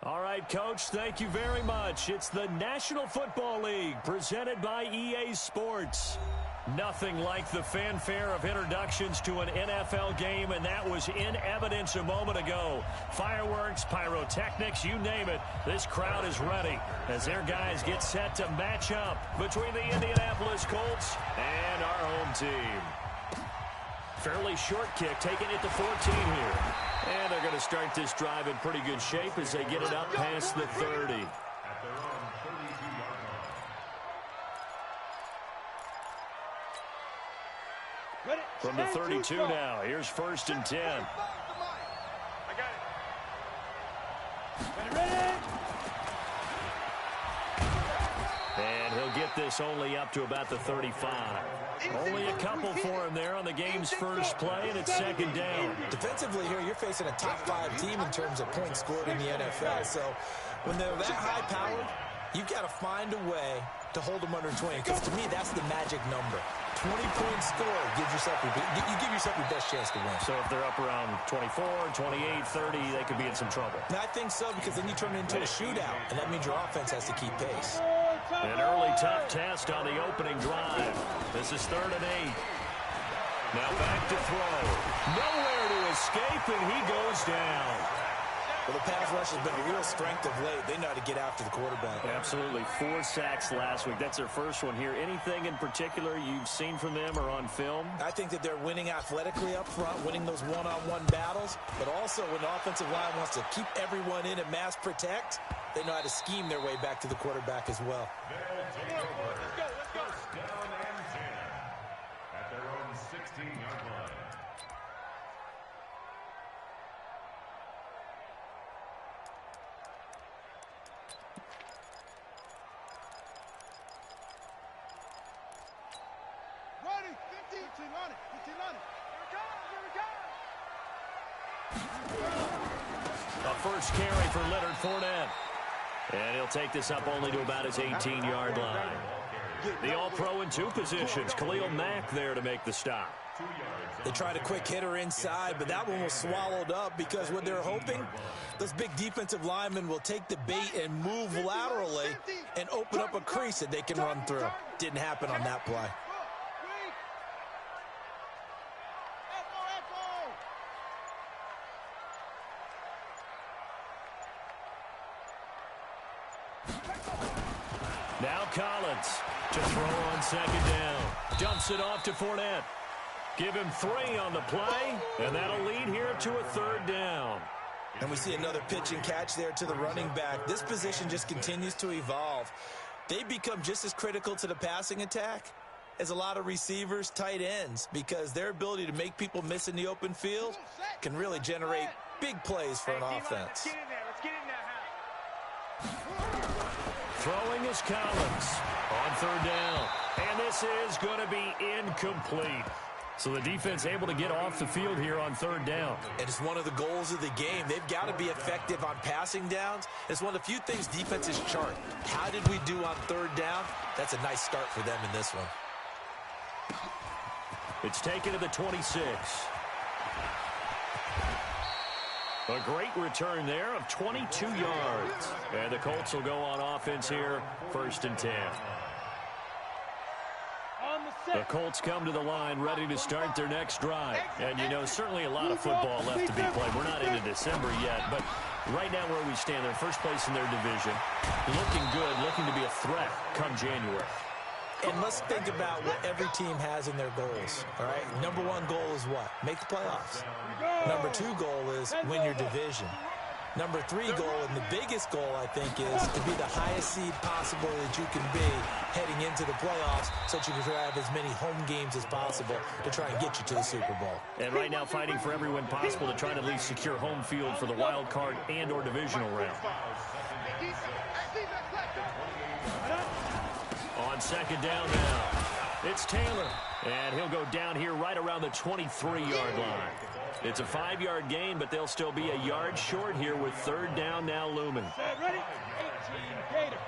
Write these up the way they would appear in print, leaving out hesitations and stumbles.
All right, Coach, thank you very much. It's the National Football League presented by EA Sports. Nothing like the fanfare of introductions to an NFL game, and that was in evidence a moment ago. Fireworks, pyrotechnics, you name it. This crowd is ready as their guys get set to match up between the Indianapolis Colts and our home team. Fairly short kick, taking it to 14 here. And they're going to start this drive in pretty good shape as they get it up past the 30. From the 32 now, here's 1st and 10. I got it. Ready? And he'll get this only up to about the 35. Only a couple for him there on the game's first play, and it's 2nd down. Defensively here, you're facing a top 5 team in terms of points scored in the NFL. So when they're that high powered, you've got to find a way to hold them under 20, because to me, that's the magic number. 20 points scored gives yourself you give yourself your best chance to win. So if they're up around 24, 28, 30, they could be in some trouble. And I think so, because then you turn it into a shootout, and that means your offense has to keep pace. An early tough test on the opening drive. This is 3rd and 8. Now back to throw. Nowhere to escape, and he goes down. Well, the pass rush has been a real strength of late. They know how to get after the quarterback. Absolutely. 4 sacks last week. That's their first one here. Anything in particular you've seen from them or on film? I think that they're winning athletically up front, winning those one-on-one battles, but also when the offensive line wants to keep everyone in and mass protect, they know how to scheme their way back to the quarterback as well. Let's go. Down and 10 at their own 16-yard line. Ready, 15 on it. Here we go. A first carry for Leonard Fournette. And he'll take this up only to about his 18-yard line. The All-Pro in 2 positions. Khalil Mack there to make the stop. They tried a quick hitter inside, but that one was swallowed up because what they're hoping, those big defensive linemen will take the bait and move laterally and open up a crease that they can run through. Didn't happen on that play. Now Collins to throw on 2nd down. Dumps it off to Fournette. Give him 3 on the play, and that'll lead here to a 3rd down. And we see another pitch and catch there to the running back. This position just continues to evolve. They become just as critical to the passing attack as a lot of receivers, tight ends, because their ability to make people miss in the open field can really generate big plays for an offense. Throwing is Collins on 3rd down. And this is going to be incomplete. So the defense able to get off the field here on 3rd down. And it's one of the goals of the game. They've got to be effective on passing downs. It's one of the few things defenses chart. How did we do on 3rd down? That's a nice start for them in this one. It's taken to the 26. A great return there of 22 yards. And the Colts will go on offense here, 1st and 10. The Colts come to the line ready to start their next drive. And, you know, certainly a lot of football left to be played. We're not into December yet, but right now where we stand, they're first place in their division. Looking good, looking to be a threat come January. And let's think about what every team has in their goals, all right? Number 1 goal is what? Make the playoffs. Number 2 goal is win your division. Number 3 goal, and the biggest goal, I think, is to be the highest seed possible that you can be heading into the playoffs so that you can have as many home games as possible to try and get you to the Super Bowl. And right now fighting for every win possible to try to at least secure home field for the wild card and or divisional round. On 2nd down now, it's Taylor. And he'll go down here right around the 23-yard line. It's a 5-yard gain, but they'll still be a yard short here with 3rd down now looming. Ready? 18 Gator.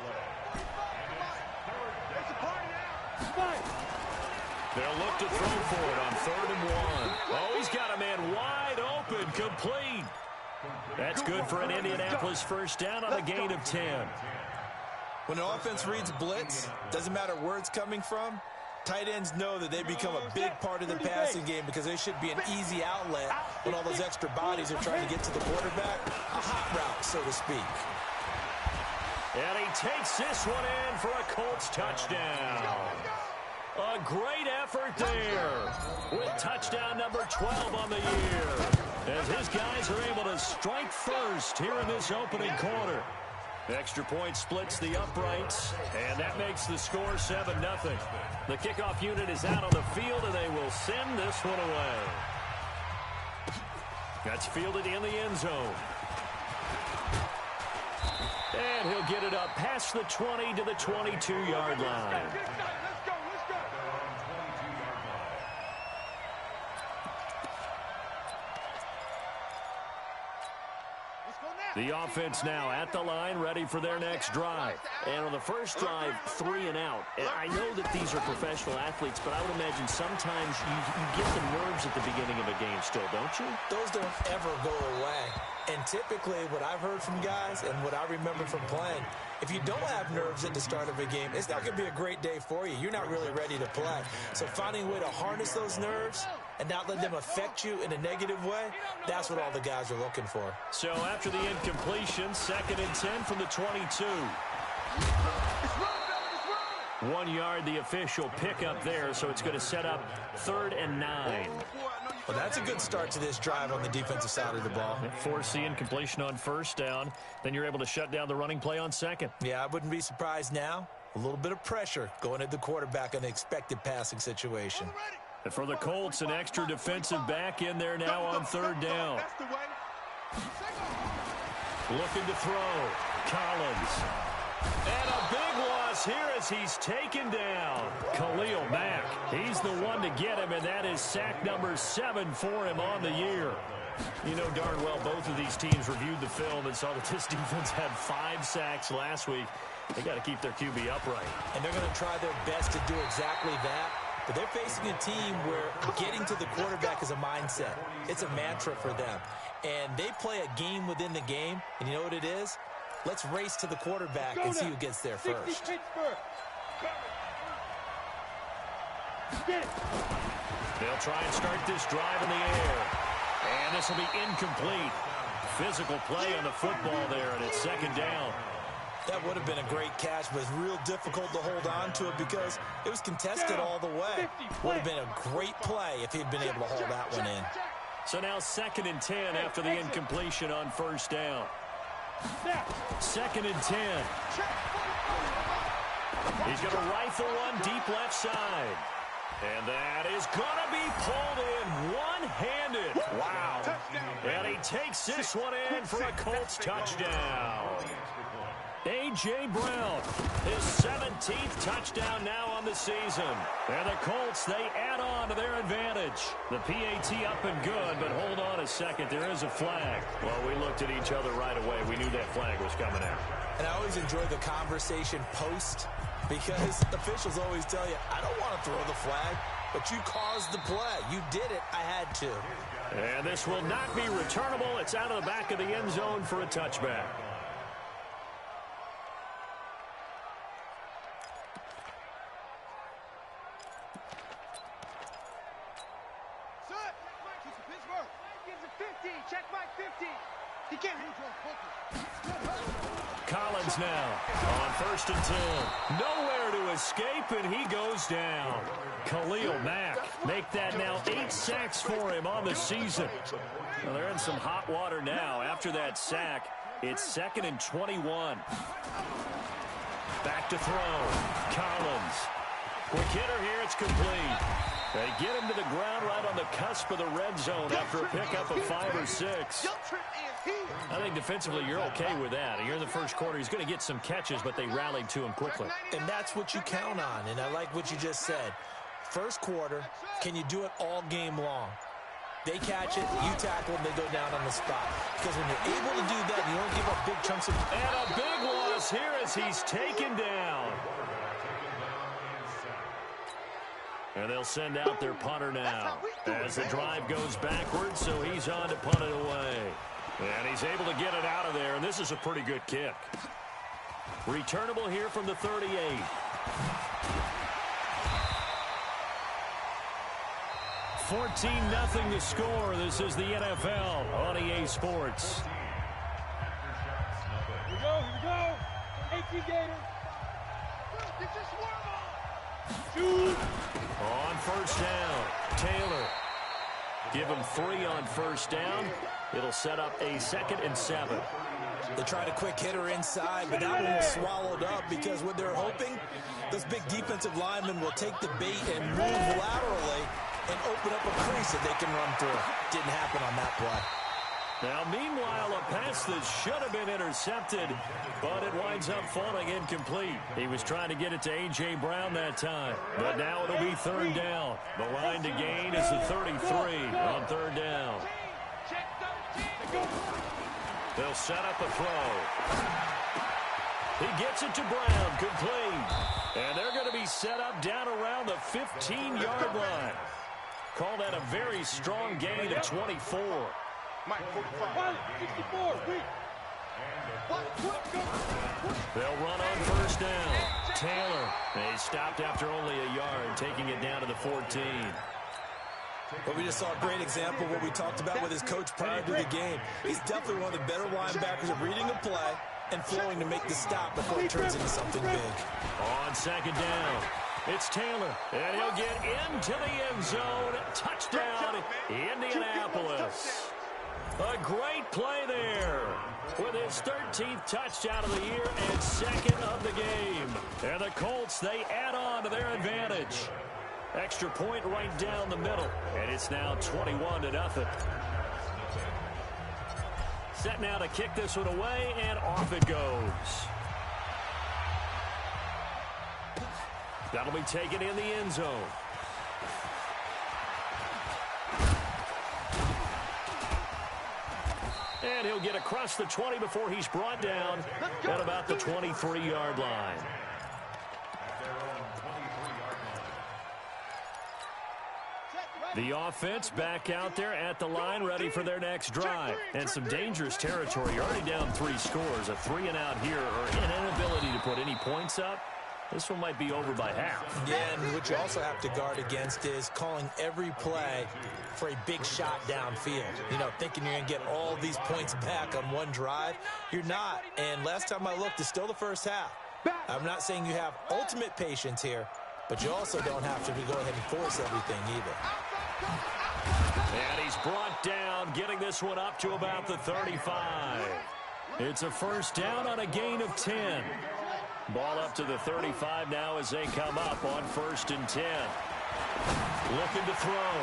They'll look to throw for it on 3rd and 1. Oh, he's got a man wide open, complete. That's good for an Indianapolis first down on a gain of 10. When an offense reads blitz, doesn't matter where it's coming from, tight ends know that they become a big part of the passing game because they should be an easy outlet when all those extra bodies are trying to get to the quarterback. A hot route, so to speak. And he takes this one in for a Colts touchdown. A great effort there with touchdown number 12 on the year, as his guys are able to strike first here in this opening quarter. Extra point splits the uprights, and that makes the score 7-0. The kickoff unit is out on the field, and they will send this one away. That's fielded in the end zone. And he'll get it up past the 20 to the 22-yard line. The offense now at the line, ready for their next drive. And on the first drive, 3 and out. And I know that these are professional athletes, but I would imagine sometimes you get the nerves at the beginning of a game still, don't you? Those don't ever go away. And typically what I've heard from guys and what I remember from playing, if you don't have nerves at the start of a game, it's not going to be a great day for you. You're not really ready to play. So finding a way to harness those nerves and not let them affect you in a negative way, that's what all the guys are looking for. So after the incompletion, 2nd and 10 from the 22. 1 yard, the official pickup there, so it's going to set up 3rd and 9. Well, that's a good start to this drive on the defensive side of the ball. Force the incompletion on first down. Then you're able to shut down the running play on 2nd. Yeah, I wouldn't be surprised now. A little bit of pressure going at the quarterback on the expected passing situation. And for the Colts, an extra defensive back in there now on 3rd down. Looking to throw. Collins. And a big loss here as he's taken down. Khalil Mack. He's the one to get him, and that is sack number 7 for him on the year. You know darn well both of these teams reviewed the film and saw that this defense had 5 sacks last week. They got to keep their QB upright. And they're going to try their best to do exactly that. But they're facing a team where getting to the quarterback is a mindset. It's a mantra for them. And they play a game within the game. And you know what it is? Let's race to the quarterback and see who gets there first. They'll try and start this drive in the air. And this will be incomplete. Physical play on the football there, and it's 2nd down. That would have been a great catch, but it's real difficult to hold on to it because it was contested all the way. Would have been a great play if he'd been able to hold that one in. So now 2nd and 10 after the incompletion on first down. 2nd and 10. He's going to rifle one deep left side. And that is going to be pulled in one-handed. Wow. And he takes this one in for a Colts touchdown. A.J. Brown, his 17th touchdown now on the season. And the Colts, they add on to their advantage. The PAT up and good, but hold on a second. There is a flag. Well, we looked at each other right away. We knew that flag was coming out. And I always enjoy the conversation post because officials always tell you, I don't want to throw the flag, but you caused the play. You did it. I had to. And this will not be returnable. It's out of the back of the end zone for a touchback. Collins now on 1st and 10. Nowhere to escape, and he goes down. Khalil Mack make that now 8 sacks for him on the season. Well, they're in some hot water now. After that sack, it's 2nd and 21. Back to throw. Collins. Quick hitter here. It's complete. They get him to the ground right on the cusp of the red zone after a pickup of 5 or 6. I think defensively you're okay with that. You're in the first quarter. He's going to get some catches, but they rallied to him quickly. And that's what you count on, and I like what you just said. First quarter, can you do it all game long? They catch it, you tackle them, they go down on the spot. Because when you're able to do that, you don't give up big chunks of... And a big loss here as he's taken down. And they'll send out their punter now. as the drive goes backwards, so he's on to punt it away. And he's able to get it out of there, and this is a pretty good kick. Returnable here from the 38. 14-0 the score. This is the NFL on EA Sports. Here we go. 18 Gators. Shoot. On first down, Taylor. Give him 3 on first down. It'll set up a 2nd and 7. They tried a quick hitter inside, but that one was swallowed up because what they're hoping, those big defensive linemen will take the bait and move laterally and open up a crease that they can run through. Didn't happen on that play. Now, meanwhile, a pass that should have been intercepted, but it winds up falling incomplete. He was trying to get it to A.J. Brown that time, but now it'll be 3rd down. The line to gain is the 33 on 3rd down. They'll set up a throw. He gets it to Brown, complete. And they're going to be set up down around the 15-yard line. Call that a very strong gain of 24. They'll run on first down. Taylor, he stopped after only a yard, taking it down to the 14. But we just saw a great example of what we talked about with his coach prior to the game. He's definitely one of the better linebackers at reading a play and flowing to make the stop before it turns into something big. On 2nd down, it's Taylor, and he'll get into the end zone. Touchdown, Indianapolis. A great play there with his 13th touchdown of the year and 2nd of the game. And the Colts, they add on to their advantage. Extra point right down the middle, and it's now 21-0. Set now to kick this one away, and off it goes. That'll be taken in the end zone. And he'll get across the 20 before he's brought down at about the 23-yard line. The offense back out there at the line, ready for their next drive. And some dangerous territory. You're already down 3 scores. A 3-and-out here, or an inability to put any points up. This one might be over by half. Yeah, and what you also have to guard against is calling every play for a big shot downfield. You know, thinking you're going to get all these points back on one drive. You're not. And last time I looked, it's still the first half. I'm not saying you have ultimate patience here, but you also don't have to go ahead and force everything either. And he's brought down, getting this one up to about the 35. It's a first down on a gain of 10. Ball up to the 35 now as they come up on 1st and 10. Looking to throw.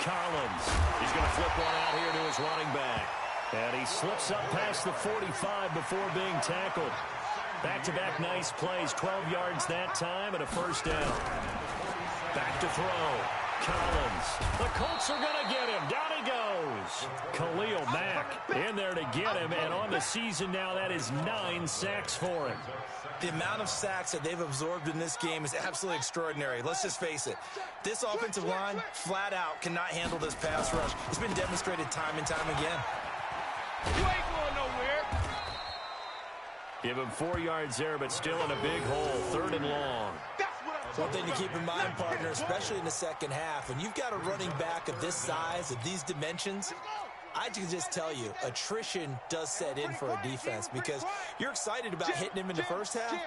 Collins. He's going to flip one out here to his running back. And he slips up past the 45 before being tackled. Back-to-back nice plays. 12 yards that time and a first down. Back to throw. Collins. The Colts are going to get him. Down he goes. Khalil Mack in there to get him. And on the season now, that is 9 sacks for him. The amount of sacks that they've absorbed in this game is absolutely extraordinary. Let's just face it. This offensive line, flat out, cannot handle this pass rush. It's been demonstrated time and time again. You ain't going nowhere. Give him 4 yards there, but still in a big hole. 3rd and long. One thing to keep in mind, partner, especially in the second half, when you've got a running back of this size, of these dimensions, I can just tell you, attrition does set in for a defense because you're excited about hitting him in the first half.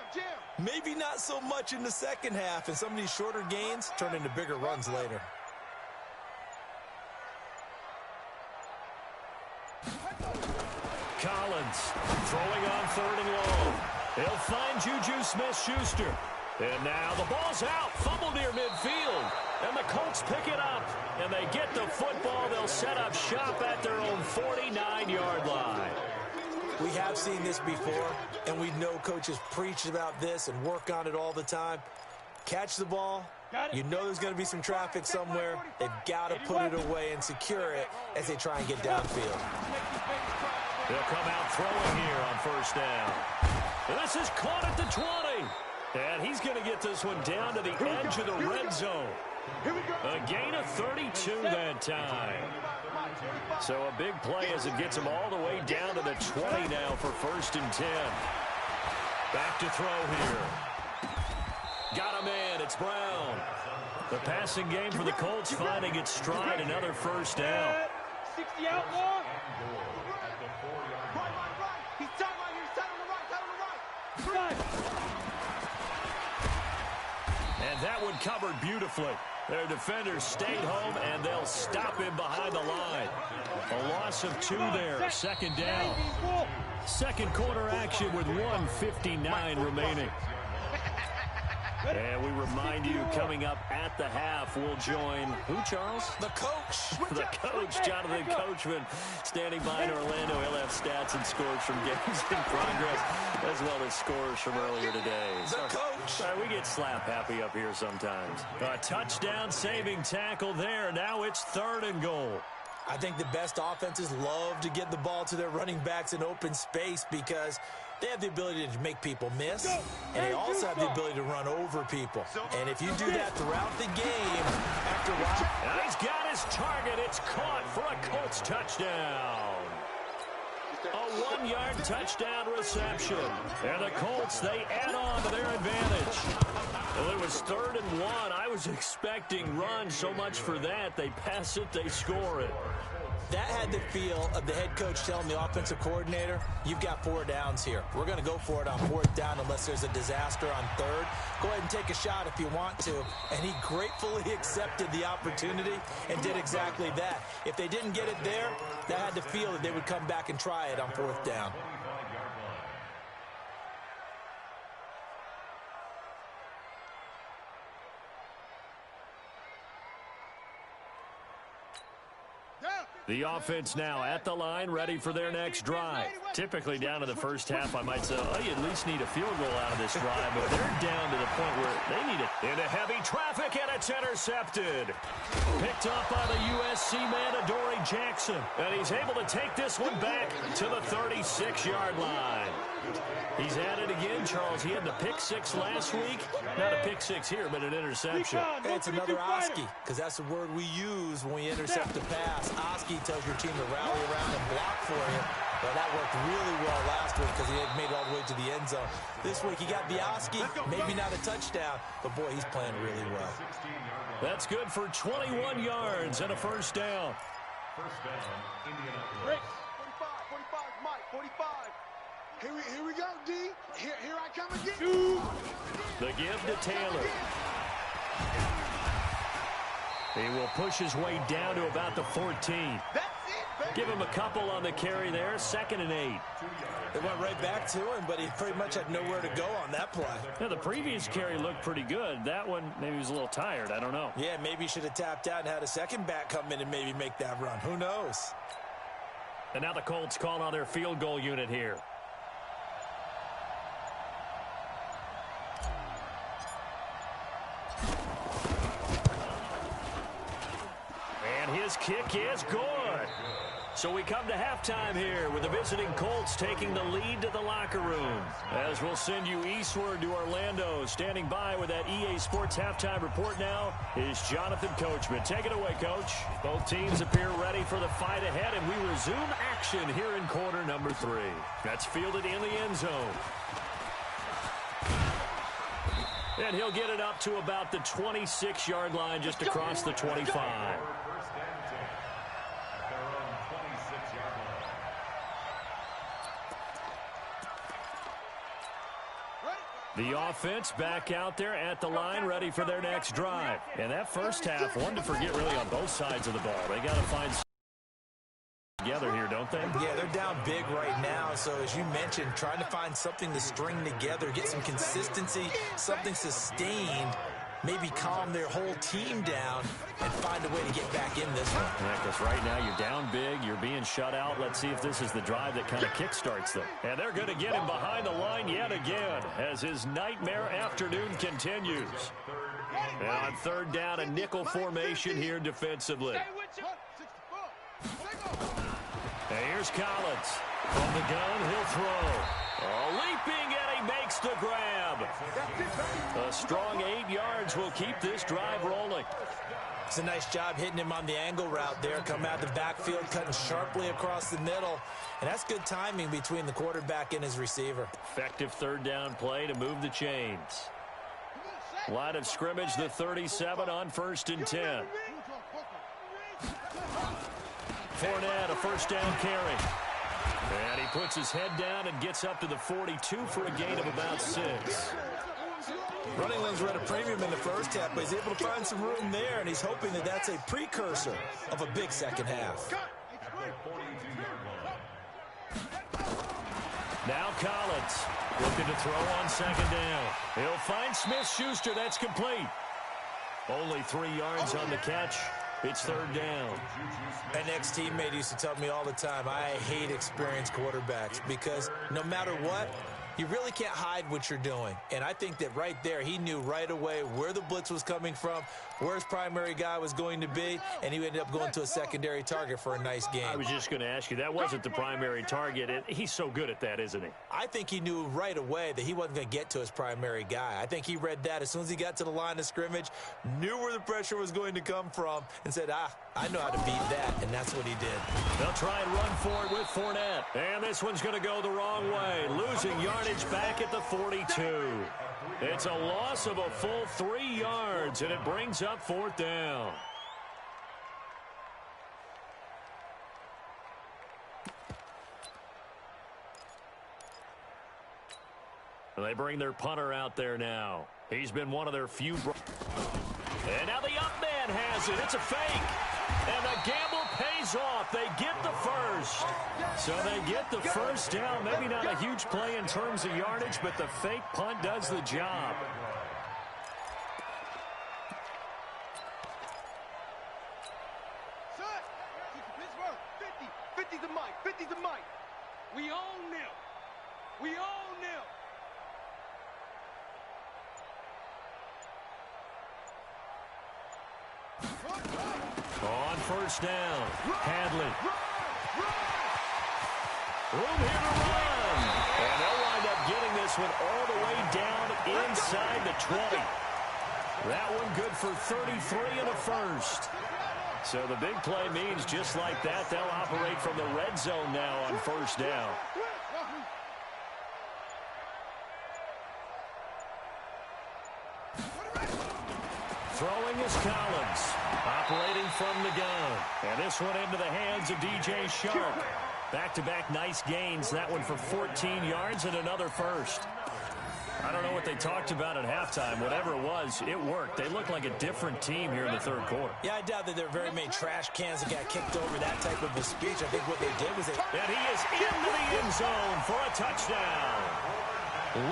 Maybe not so much in the second half, and some of these shorter gains turn into bigger runs later. Collins throwing on 3rd and long. He'll find Juju Smith-Schuster. And now the ball's out, fumbled near midfield. And the Colts pick it up, and they get the football. They'll set up shop at their own 49-yard line. We have seen this before, and we know coaches preach about this and work on it all the time. Catch the ball. You know there's going to be some traffic somewhere. They've got to put it away and secure it as they try and get downfield. They'll come out throwing here on first down. And this is caught at the 20. And he's going to get this one down to the edge of the red zone. A gain of 32 that time. So a big play as it gets him all the way down to the 20 now for 1st and 10. Back to throw here. Got him in. It's Brown. The passing game for the Colts finding its stride. Another 1st down. 60 out long. He's tight right here. He's tight on the right. And that one covered beautifully. Their defenders stayed home, and they'll stop him behind the line. A loss of 2 there. 2nd down. 2nd quarter action with 1:59 remaining. And we remind you, coming up at the half, we'll join who, Charles? The coach. The coach, Jonathan Coachman, standing by in Orlando. He'll have stats and scores from games in progress, as well as scores from earlier today. The coach. Sorry, we get slap happy up here sometimes. A touchdown saving tackle there. Now it's 3rd and goal. I think the best offenses love to get the ball to their running backs in open space because they have the ability to make people miss, and they also have the ability to run over people. And if you do that throughout the game, after a while... And he's got his target. It's caught for a Colts touchdown. A 1-yard touchdown reception. And the Colts, they add on to their advantage. Well, it was 3rd and 1. I was expecting run so much for that. They pass it, they score it. That had the feel of the head coach telling the offensive coordinator, you've got 4 downs here. We're going to go for it on 4th down unless there's a disaster on 3rd. Go ahead and take a shot if you want to. And he gratefully accepted the opportunity and did exactly that. If they didn't get it there, that had the feel that they would come back and try it on 4th down. The offense now at the line, ready for their next drive. Typically down to the first half, I might say, oh, you at least need a field goal out of this drive, but they're down to the point where they need it. Into heavy traffic, and it's intercepted. Picked up by the USC man, Adoree Jackson, and he's able to take this one back to the 36-yard line. He's at it again, Charles. He had the pick 6 last week. Not a pick 6 here, but an interception. It's another Oski, because that's the word we use when we intercept a pass. Oski tells your team to rally around and block for you. Well, that worked really well last week because he had made it all the way to the end zone. This week he got the Oski, maybe not a touchdown, but boy, he's playing really well. That's good for 21 yards and a 1st down. First down, Indianapolis. 45, Mike, 45. Here we go, D. Here I come again. The give to Taylor. He will push his way down to about the 14. That's it, baby. Give him a couple on the carry there. 2nd and 8. It went right back to him, but he pretty much had nowhere to go on that play. Yeah, the previous carry looked pretty good. That one, maybe he was a little tired. I don't know. Yeah, maybe he should have tapped out and had a second back come in and maybe make that run. Who knows? And now the Colts call on their field goal unit here. His kick is good. So we come to halftime here with the visiting Colts taking the lead to the locker room. As we'll send you eastward to Orlando. Standing by with that EA Sports halftime report now is Jonathan Coachman. Take it away, Coach. Both teams appear ready for the fight ahead, and we resume action here in quarter number 3. That's fielded in the end zone. And he'll get it up to about the 26-yard line, just across the 25. The offense back out there at the line, ready for their next drive. And that first half, one to forget really on both sides of the ball. They got to find together here, don't they? Yeah, they're down big right now. So as you mentioned, trying to find something to string together, get some consistency, something sustained, maybe calm their whole team down and find a way to get back in this one. Yeah, because right now you're down big, you're being shut out. Let's see if this is the drive that kind of kickstarts them. And they're going to get him behind the line yet again as his nightmare afternoon continues. And on 3rd down, a nickel formation here defensively. And here's Collins. From the gun, he'll throw. Leaping, and he makes the grab. A strong 8 yards will keep this drive rolling. It's a nice job hitting him on the angle route there. Come out the backfield, cutting sharply across the middle. And that's good timing between the quarterback and his receiver. Effective third down play to move the chains. Line of scrimmage, the 37 on 1st and 10. Fournette, a first down carry. And he puts his head down and gets up to the 42 for a gain of about 6. Running lanes were at a premium in the first half, but he's able to find some room there, and he's hoping that that's a precursor of a big second half. Now Collins looking to throw on 2nd down. He'll find Smith-Schuster. That's complete. Only 3 yards on the catch. It's 3rd down. An ex-teammate used to tell me all the time, I hate experienced quarterbacks because no matter what, you really can't hide what you're doing. And I think that right there, he knew right away where the blitz was coming from, where his primary guy was going to be, and he ended up going to a secondary target for a nice game. I was just going to ask you, that wasn't the primary target. He's so good at that, isn't he? I think he knew right away that he wasn't going to get to his primary guy. I think he read that as soon as he got to the line of scrimmage, knew where the pressure was going to come from, and said, I know how to beat that, and that's what he did. They'll try and run for it with Fournette. And this one's going to go the wrong way, losing yardage back at the 42. It's a loss of a full 3 yards, and it brings up 4th down. They bring their punter out there now. He's been one of their few. And now the up man has it. It's a fake. And the gamble pays off. They get the first. So they get the first down. Maybe not a huge play in terms of yardage, but the fake punt does the job. Son, 50's the mic. 50's the mic. We own them. We own them. On 1st down, Hadley. Room here to run. And they'll wind up getting this one all the way down inside the 20. That one good for 33 in the first. So the big play means just like that, they'll operate from the red zone now on 1st down. Throwing is Collins, operating from the gun. And this one into the hands of DJ Shark. Back-to-back nice gains. That one for 14 yards and another first. I don't know what they talked about at halftime. Whatever it was, it worked. They look like a different team here in the 3rd quarter. Yeah, I doubt that there are very many trash cans that got kicked over that type of a speech. I think what they did was they... And he is into the end zone for a touchdown.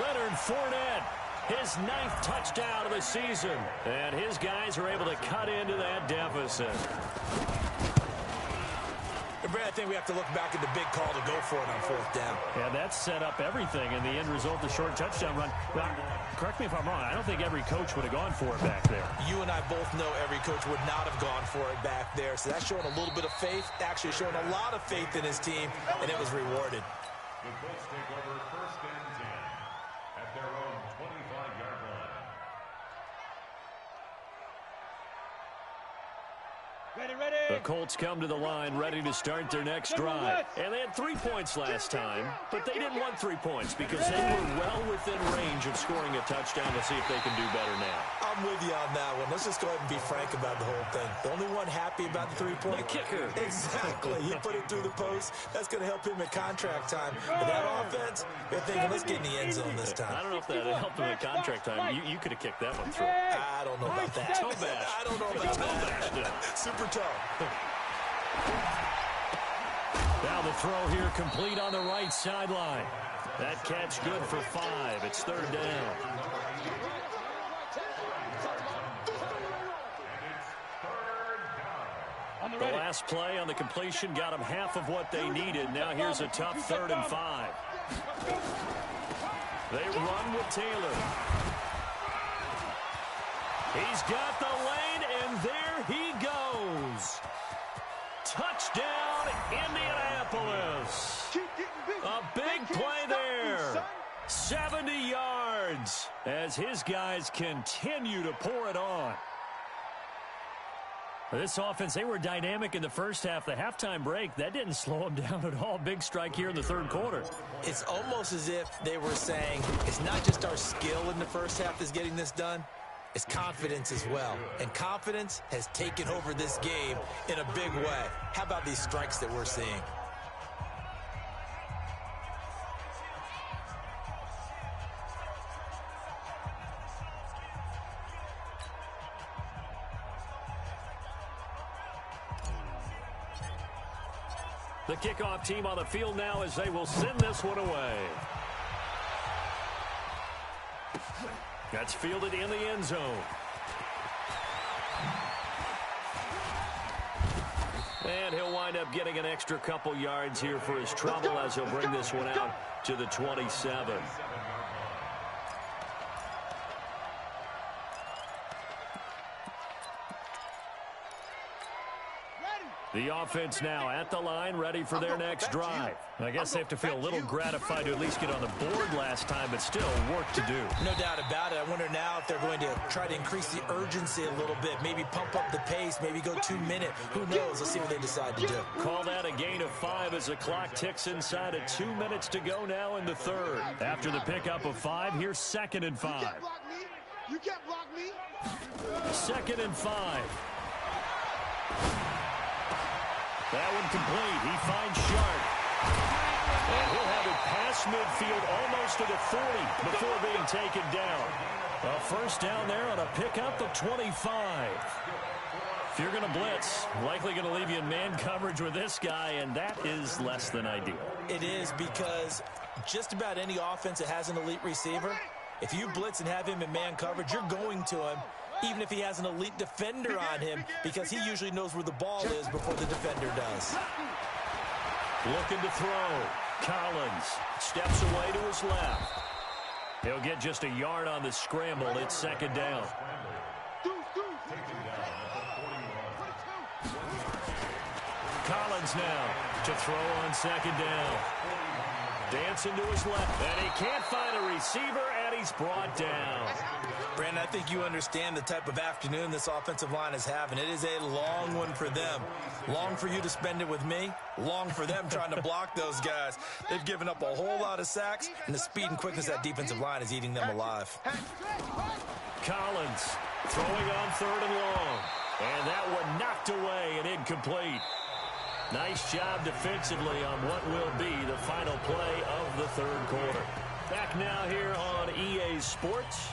Leonard Fournette, his 9th touchdown of the season. And his guys are able to cut into that deficit. I think we have to look back at the big call to go for it on 4th down. Yeah, that set up everything in the end result, the short touchdown run. Well, correct me if I'm wrong. I don't think every coach would have gone for it back there. You and I both know every coach would not have gone for it back there. So that's showing a little bit of faith, actually showing a lot of faith in his team, and it was rewarded. The Colts take over 1st and 10 at their own 25-yard line. The Colts come to the line ready to start their next drive. And they had 3 points last time, but they didn't want 3 points because they were well within range of scoring a touchdown. To see if they can do better now. I'm with you on that one. Let's just go ahead and be frank about the whole thing. The only one happy about the 3-point. The kicker. Exactly. He put it through the post. That's going to help him at contract time. But that offense, they're thinking, let's get in the end zone this time. I don't know if that helped him at contract time. You could have kicked that one through. I don't know about that. Toe bash. I don't know about that. Super toe. Now the throw here complete on the right sideline. That catch good for 5. It's 3rd down. The last play on the completion got them half of what they needed. Now here's a tough 3rd and 5. They run with Taylor. He's got the lane, and there he goes. Touchdown, Indianapolis. A big play there. 70 yards. yards as his guys continue to pour it on. This offense, they were dynamic in the first half. The halftime break, that didn't slow them down at all. Big strike here in the third quarter. It's almost as if they were saying, it's not just our skill in the first half that's getting this done, it's confidence as well. And confidence has taken over this game in a big way. How about these strikes that we're seeing? The kickoff team on the field now as they will send this one away. That's fielded in the end zone. And he'll wind up getting an extra couple yards here for his trouble as he'll bring this one out to the 27. The offense now at the line, ready for their next drive. I guess they have to feel a little gratified to at least get on the board last time, but still work to do. No doubt about it. I wonder now if they're going to try to increase the urgency a little bit, maybe pump up the pace, maybe go 2 minute. Who knows? Let's see what they decide to do. Call that a gain of 5 as the clock ticks inside of 2 minutes to go now in the third. After the pickup of 5, here's 2nd and 5. You can't block me. 2nd and 5. That one complete. He finds Sharp. And he'll have it past midfield almost to the 40 before being taken down. A first down there on a pickup of 25. If you're going to blitz, likely going to leave you in man coverage with this guy, and that is less than ideal. It is, because just about any offense that has an elite receiver, if you blitz and have him in man coverage, you're going to him, even if he has an elite defender on him, because he usually knows where the ball is before the defender does. Looking to throw. Collins steps away to his left. He'll get just a yard on the scramble. It's 2nd down. Collins now to throw on 2nd down. Dancing to his left, and he can't find a receiver, and he's brought down. Brandon, I think you understand the type of afternoon this offensive line is having. It is a long one for them. Long for you to spend it with me. Long for them trying to block those guys. They've given up a whole lot of sacks, and the speed and quickness of that defensive line is eating them alive. Collins throwing on 3rd and long. And that one knocked away and incomplete. Nice job defensively on what will be the final play of the third quarter. Back now here on EA Sports.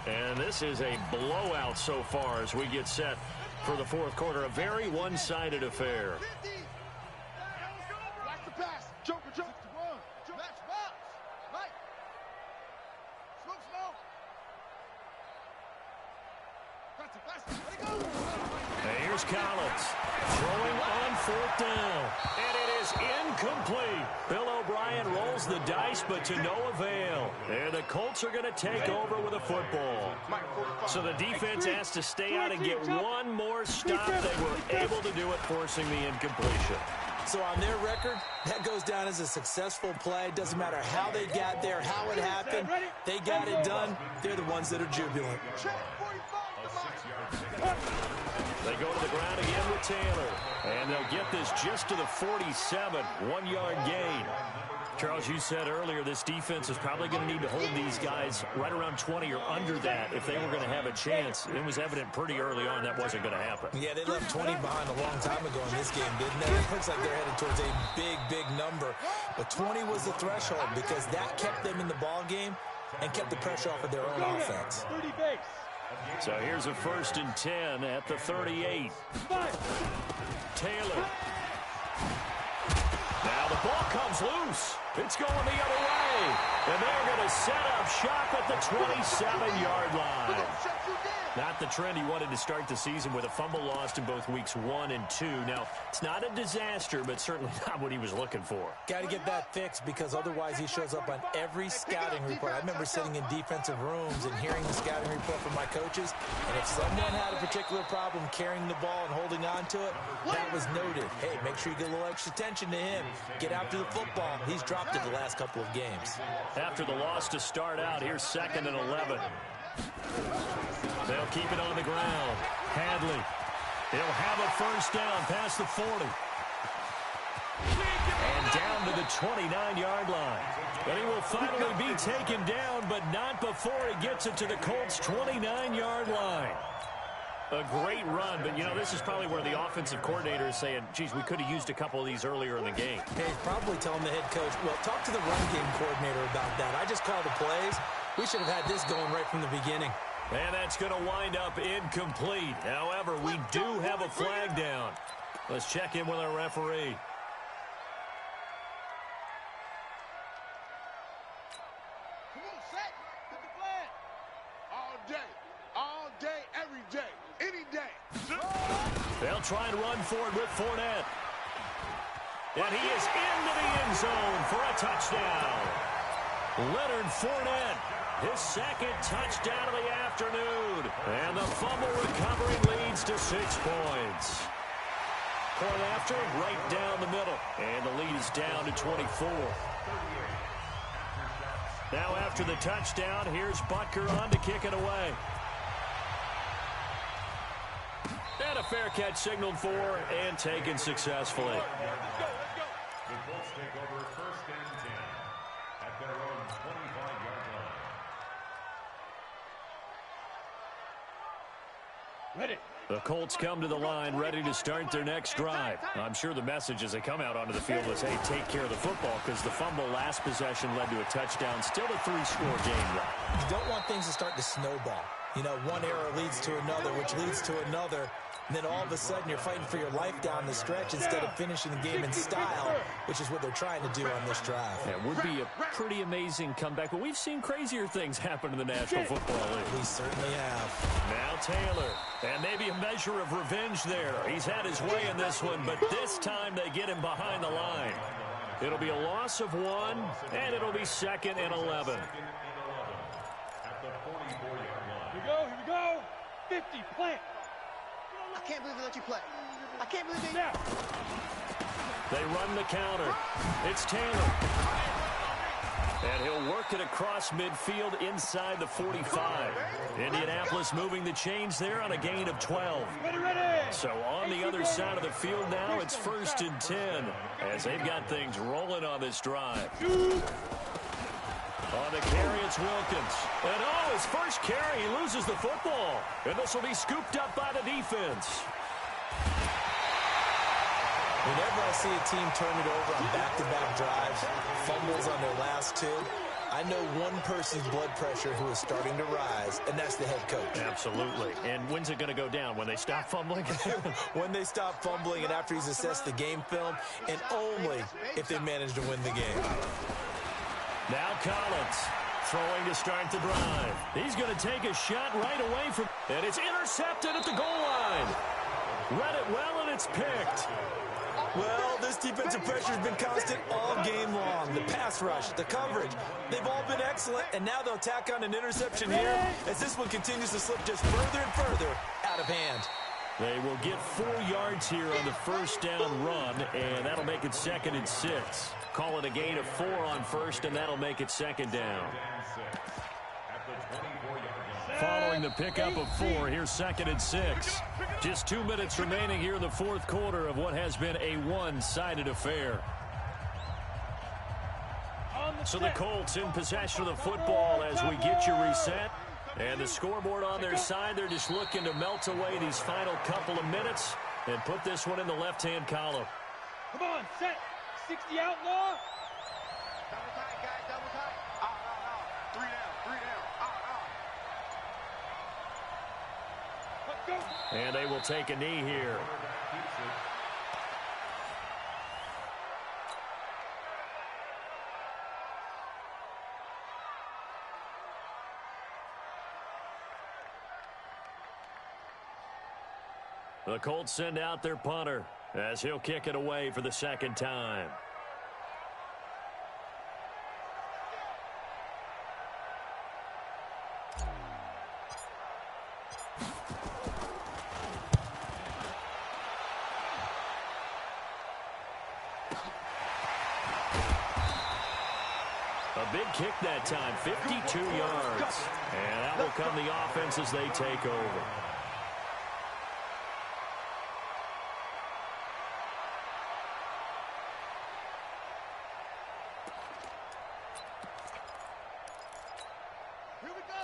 And this is a blowout so far as we get set for the fourth quarter. A very one-sided affair. Watch the pass. Joker. Match box. Right. Smoke. Let it go. And here's Collins throwing on 4th down. And it is incomplete. Bill O'Brien rolls the dice, but to no avail. And the Colts are going to take over with a football. So the defense has to stay out and get one more stop. They were able to do it, forcing the incompletion. So on their record, that goes down as a successful play. Doesn't matter how they got there, how it happened. They got it done. They're the ones that are jubilant. They go to the ground again with Taylor. And they'll get this just to the 47. 1-yard gain. Charles, you said earlier this defense is probably going to need to hold these guys right around 20 or under that if they were going to have a chance. It was evident pretty early on that wasn't going to happen. Yeah, they left 20 behind a long time ago in this game, didn't they? It looks like they're headed towards a big number. But 20 was the threshold because that kept them in the ball game and kept the pressure off of their own offense. 30 base. So here's a 1st and 10 at the 38. Taylor. Now the ball comes loose. It's going the other way. And they're going to set up shop at the 27-yard line. Not the trend he wanted to start the season with a fumble lost in both weeks 1 and 2. Now, it's not a disaster, but certainly not what he was looking for. Got to get that fixed because otherwise he shows up on every scouting report. I remember sitting in defensive rooms and hearing the scouting report from my coaches, and if someone had a particular problem carrying the ball and holding on to it, that was noted. Hey, make sure you get a little extra attention to him. Get after the football. He's dropped it the last couple of games. After the loss loss to start out. Here's 2nd and 11. They'll keep it on the ground. Hadley. He'll have a first down past the 40. And down to the 29-yard line. But he will finally be taken down, but not before he gets it to the Colts' 29-yard line. A great run, but, you know, this is probably where the offensive coordinator is saying, geez, we could have used a couple of these earlier in the game. Hey, he's probably telling the head coach, well, talk to the run game coordinator about that. I just called the plays. We should have had this going right from the beginning. And that's going to wind up incomplete. However, we do have a flag down. Let's check in with our referee. Come on, set. Hit the flag. All day, every day, any day. They'll try and run for it with Fournette. And he is into the end zone for a touchdown. Leonard Fournette, his 2nd touchdown of the afternoon. And the fumble recovery leads to 6 points. Point after, right down the middle. And the lead is down to 24. Now after the touchdown, here's Butker on to kick it away. And a fair catch signaled for and taken successfully. The Colts take over 1st and 10 at their own 25-yard line. Ready. The Colts come to the line ready to start their next drive. I'm sure the message as they come out onto the field was, hey, take care of the football, because the fumble last possession led to a touchdown. Still a 3-score game, though. You don't want things to start to snowball. You know, one error leads to another, which leads to another. And then all of a sudden you're fighting for your life down the stretch instead of finishing the game in style, which is what they're trying to do on this drive. It would be a pretty amazing comeback, but we've seen crazier things happen in the National Football League. We certainly have. Now Taylor, and maybe a measure of revenge there. He's had his way in this one, but this time they get him behind the line. It'll be a loss of 1, and it'll be 2nd and 11. At the 44-yard line. Here we go. 50, plant. I can't believe they let you play. I can't believe they... Snap. They run the counter. It's Taylor. And he'll work it across midfield inside the 45. Indianapolis moving the chains there on a gain of 12. Ready. So on the other side of the field now, it's 1st and 10 as they've got things rolling on this drive. On the carry, it's Wilkins. And oh, his first carry, he loses the football. And this will be scooped up by the defense. Whenever I see a team turn it over on back-to-back drives, fumbles on their last 2, I know one person's blood pressure who is starting to rise, and that's the head coach. Absolutely. And when's it going to go down? When they stop fumbling? When they stop fumbling and after he's assessed the game film, and only if they manage to win the game. Now Collins throwing to start the drive. He's going to take a shot right away from, and it's intercepted at the goal line. Read it well, and it's picked. Well, this defensive pressure has been constant all game long. The pass rush, the coverage, they've all been excellent, and now they'll tack on an interception here as this one continues to slip just further and further out of hand. They will get 4 yards here on the first down run, and that'll make it 2nd and 6. Call it a gain of 4 on first, and that'll make it 2nd down. Following the pickup of 4, here's 2nd and 6. Just 2 minutes remaining here in the 4th quarter of what has been a one-sided affair. So the Colts in possession of the football as we get you reset. And the scoreboard on their side, they're just looking to melt away these final couple of minutes and put this one in the left-hand column. Come on, set. 60 outlaw. Double tight, guys, double tight. Out. 3 down. Out. Let's go. And they will take a knee here. The Colts send out their punter as he'll kick it away for the 2nd time. A big kick that time, 52 yards. And that will come the offense as they take over.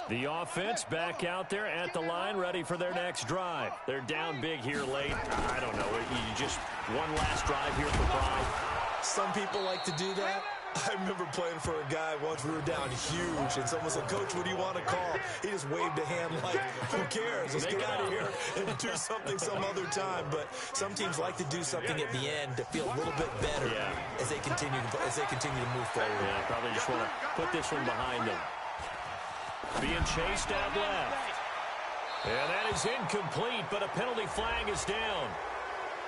The offense back out there at the line, ready for their next drive. They're down big here late. I don't know. You just one last drive here for pride. Some people like to do that. I remember playing for a guy once. We were down huge, and someone said, "Coach, what do you want to call?" He just waved a hand like, "Who cares? Let's get out of here and do something some other time." But some teams like to do something at the end to feel a little bit better as they continue to move forward. Yeah, probably just want to put this one behind them. Being chased out left. And that is incomplete, but a penalty flag is down.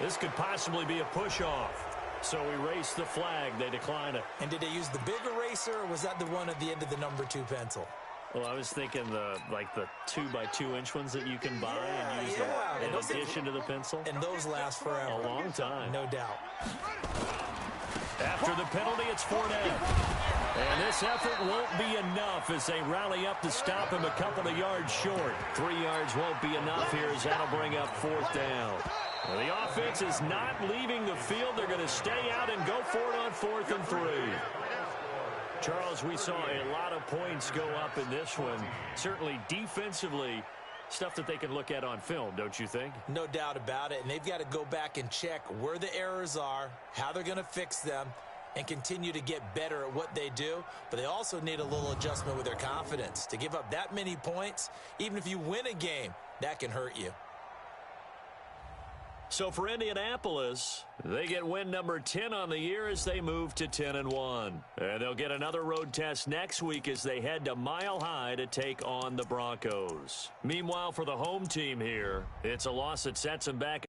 This could possibly be a push-off. So erase the flag. They decline it. And did they use the big eraser, or was that the one at the end of the number 2 pencil? Well, I was thinking the 2x2-inch ones that you can buy and use in addition to the pencil. And those last forever. A long time. No doubt. After the penalty, it's Fournette. And this effort won't be enough as they rally up to stop him a couple of yards short. 3 yards won't be enough here as that'll bring up 4th down. Well, the offense is not leaving the field. They're going to stay out and go for it on 4th and 3. Charles, we saw a lot of points go up in this one. Certainly defensively, stuff that they can look at on film, don't you think? No doubt about it. And they've got to go back and check where the errors are, how they're going to fix them, and continue to get better at what they do. But they also need a little adjustment with their confidence. To give up that many points, even if you win a game, that can hurt you. So for Indianapolis, they get win number 10 on the year as they move to 10-1. And they'll get another road test next week as they head to Mile High to take on the Broncos. Meanwhile, for the home team here, it's a loss that sets them back